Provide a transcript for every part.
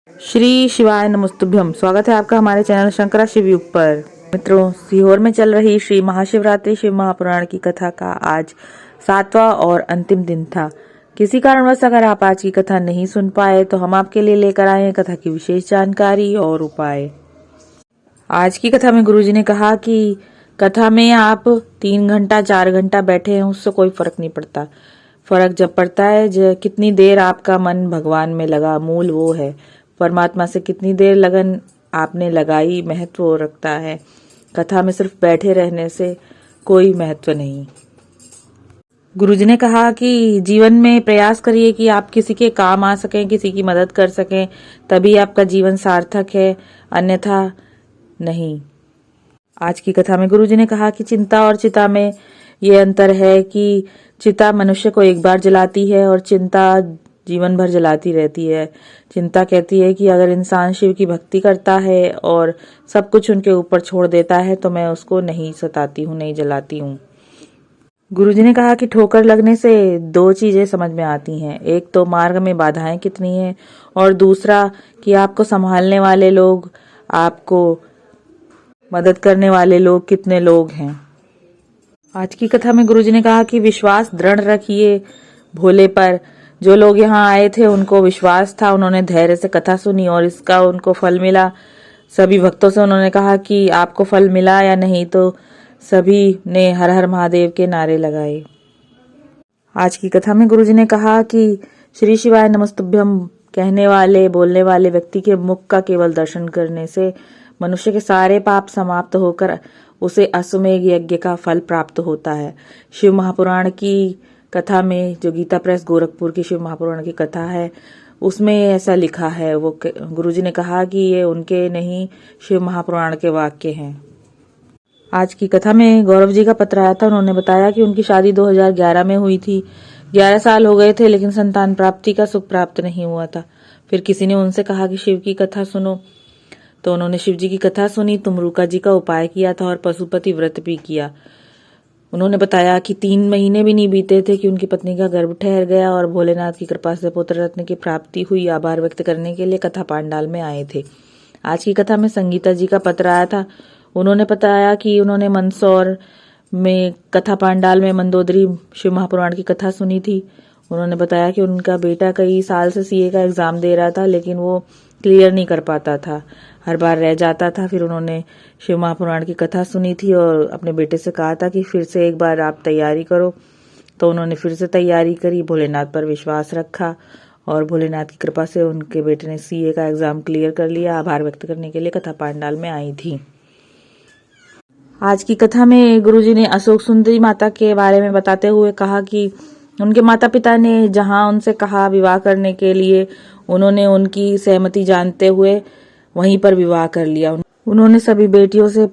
श्री शिवाय नमस्तुभ्यम। स्वागत है आपका हमारे चैनल शंकरा शिवयुग पर। मित्रों, सीहोर में चल रही श्री महाशिवरात्रि शिव महापुराण की कथा का आज 7वां और अंतिम दिन था। किसी कारणवश अगर आप आज की कथा नहीं सुन पाए तो हम आपके लिए लेकर आए हैं कथा की विशेष जानकारी और उपाय। आज की कथा में गुरुजी ने कहा कि कथा में आप 3 घंटा 4 घंटा बैठे हैं उससे कोई फर्क नहीं पड़ता। फर्क जब पड़ता है कितनी देर आपका मन भगवान में लगा। मूल वो है, परमात्मा से कितनी देर लगन आपने लगाई महत्व रखता है। कथा में सिर्फ बैठे रहने से कोई महत्व नहीं। गुरुजी ने कहा कि जीवन में प्रयास करिए कि आप किसी के काम आ सकें, किसी की मदद कर सकें, तभी आपका जीवन सार्थक है, अन्यथा नहीं। आज की कथा में गुरुजी ने कहा कि चिंता और चिता में ये अंतर है कि चिता मनुष्य को एक बार जलाती है और चिंता जीवन भर जलाती रहती है। चिंता कहती है कि अगर इंसान शिव की भक्ति करता है और सब कुछ उनके ऊपर छोड़ देता है तो मैं उसको नहीं सताती हूँ, नहीं जलाती हूँ। गुरुजी ने कहा कि ठोकर लगने से 2 चीजें समझ में आती हैं। एक तो मार्ग में बाधाएं कितनी हैं और दूसरा कि आपको संभालने वाले लोग, आपको मदद करने वाले लोग कितने लोग हैं। आज की कथा में गुरुजी ने कहा कि विश्वास दृढ़ रखिए भोले पर। जो लोग यहाँ आए थे उनको विश्वास था, उन्होंने धैर्य से कथा सुनी और इसका उनको फल मिला। सभी भक्तों से उन्होंने कहा कि आपको फल मिला या नहीं, तो सभी ने हर हर महादेव के नारे लगाए। आज की कथा में गुरुजी ने कहा कि श्री शिवाय नमस्तुभ्यम कहने वाले, बोलने वाले व्यक्ति के मुख का केवल दर्शन करने से मनुष्य के सारे पाप समाप्त होकर उसे अश्वमेध यज्ञ का फल प्राप्त होता है। शिव महापुराण की कथा में, जो गीता प्रेस गोरखपुर की शिव महापुराण की कथा है, उसमें ऐसा लिखा है। वो गुरुजी ने कहा कि ये उनके नहीं, शिव महापुराण के वाक्य हैं। आज की कथा में गौरव जी का पत्र आया था। उन्होंने बताया कि उनकी शादी 2011 में हुई थी। 11 साल हो गए थे लेकिन संतान प्राप्ति का सुख प्राप्त नहीं हुआ था। फिर किसी ने उनसे कहा कि शिव की कथा सुनो, तो उन्होंने शिव जी की कथा सुनी, तुमरुका जी का उपाय किया था और पशुपति व्रत भी किया। उन्होंने बताया कि 3 महीने भी नहीं बीते थे कि उनकी पत्नी का गर्भ ठहर गया और भोलेनाथ की कृपा से पुत्र रत्न की प्राप्ति हुई। आभार व्यक्त करने के लिए कथा पांडाल में आए थे। आज की कथा में संगीता जी का पत्र आया था। उन्होंने बताया कि उन्होंने मंदसौर में कथा पांडाल में मंदोदरी शिव महापुराण की कथा सुनी थी। उन्होंने बताया कि उनका बेटा कई साल से सीए का एग्जाम दे रहा था लेकिन वो क्लियर नहीं कर पाता था, हर बार रह जाता था। फिर उन्होंने शिव महापुराण की कथा सुनी थी और अपने बेटे से कहा था कि फिर से एक बार आप तैयारी करो। तो उन्होंने फिर से तैयारी करी, भोलेनाथ पर विश्वास रखा और भोलेनाथ की कृपा से उनके बेटे ने सीए का एग्जाम क्लियर कर लिया। आभार व्यक्त करने के लिए कथा पांडाल में आई थी। आज की कथा में गुरुजी ने अशोक सुंदरी माता के बारे में बताते हुए कहा कि उनके माता पिता ने जहां उनसे कहा विवाह करने के लिए, उन्होंने उनकी सहमति जानते हुए वहीं पर विवाह कर लिया। उन्होंने सभी बेटियों से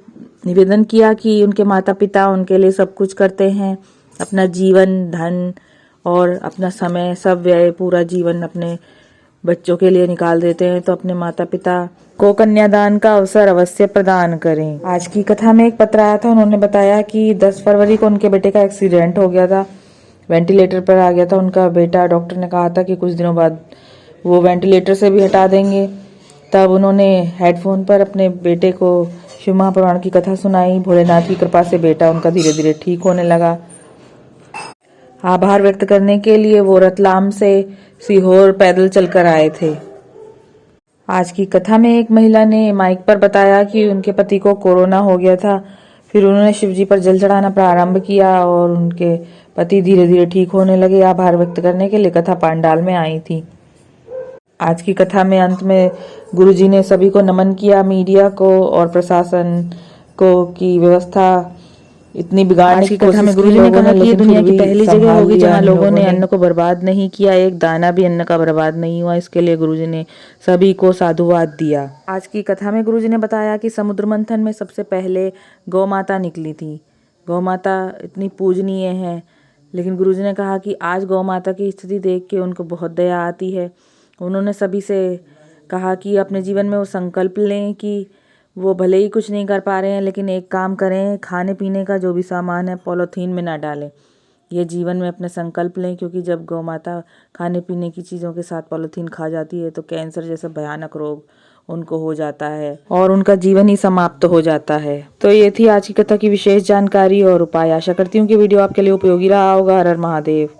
निवेदन किया कि उनके माता पिता उनके लिए सब कुछ करते हैं, अपना जीवन, धन और अपना समय सब व्यय, पूरा जीवन अपने बच्चों के लिए निकाल देते हैं, तो अपने माता पिता को कन्यादान का अवसर अवश्य प्रदान करें। आज की कथा में एक पत्र आया था। उन्होंने बताया कि 10 फरवरी को उनके बेटे का एक्सीडेंट हो गया था, वेंटिलेटर पर आ गया था उनका बेटा। डॉक्टर ने कहा था कि कुछ दिनों बाद वो वेंटिलेटर से भी हटा देंगे। तब उन्होंने हेडफोन पर अपने बेटे को शिव महापुराण की कथा सुनाई। भोलेनाथ की कृपा से बेटा उनका धीरे धीरे ठीक होने लगा। आभार व्यक्त करने के लिए वो रतलाम से सीहोर पैदल चलकर आए थे। आज की कथा में एक महिला ने माइक पर बताया कि उनके पति को कोरोना हो गया था। फिर उन्होंने शिवजी पर जल चढ़ाना प्रारंभ किया और उनके पति धीरे धीरे ठीक होने लगे। आभार व्यक्त करने के लिए कथा पांडाल में आई थी। आज की कथा में अंत में गुरुजी ने सभी को नमन किया, मीडिया को और प्रशासन को, की व्यवस्था इतनी बिगाड़ने की कथा में गुरुजी ने कहा कि ये दुनिया की पहली जगह होगी जहां लोगों ने अन्न को बर्बाद नहीं किया। एक दाना भी अन्न का बर्बाद नहीं हुआ। इसके लिए गुरुजी ने सभी को साधुवाद दिया। आज की कथा में गुरुजी ने बताया कि समुद्र मंथन में सबसे पहले गौ माता निकली थी। गौ माता इतनी पूजनीय है, लेकिन गुरुजी ने कहा कि आज गौ माता की स्थिति देख के उनको बहुत दया आती है। उन्होंने सभी से कहा कि अपने जीवन में वो संकल्प लें कि वो भले ही कुछ नहीं कर पा रहे हैं लेकिन एक काम करें, खाने पीने का जो भी सामान है पॉलीथीन में ना डालें। ये जीवन में अपने संकल्प लें, क्योंकि जब गौ माता खाने पीने की चीज़ों के साथ पॉलीथीन खा जाती है तो कैंसर जैसा भयानक रोग उनको हो जाता है और उनका जीवन ही समाप्त हो जाता है। तो ये थी आज की कथा की विशेष जानकारी और उपाय। आशा करती हूँ कि वीडियो आपके लिए उपयोगी रहा होगा। हर हर महादेव।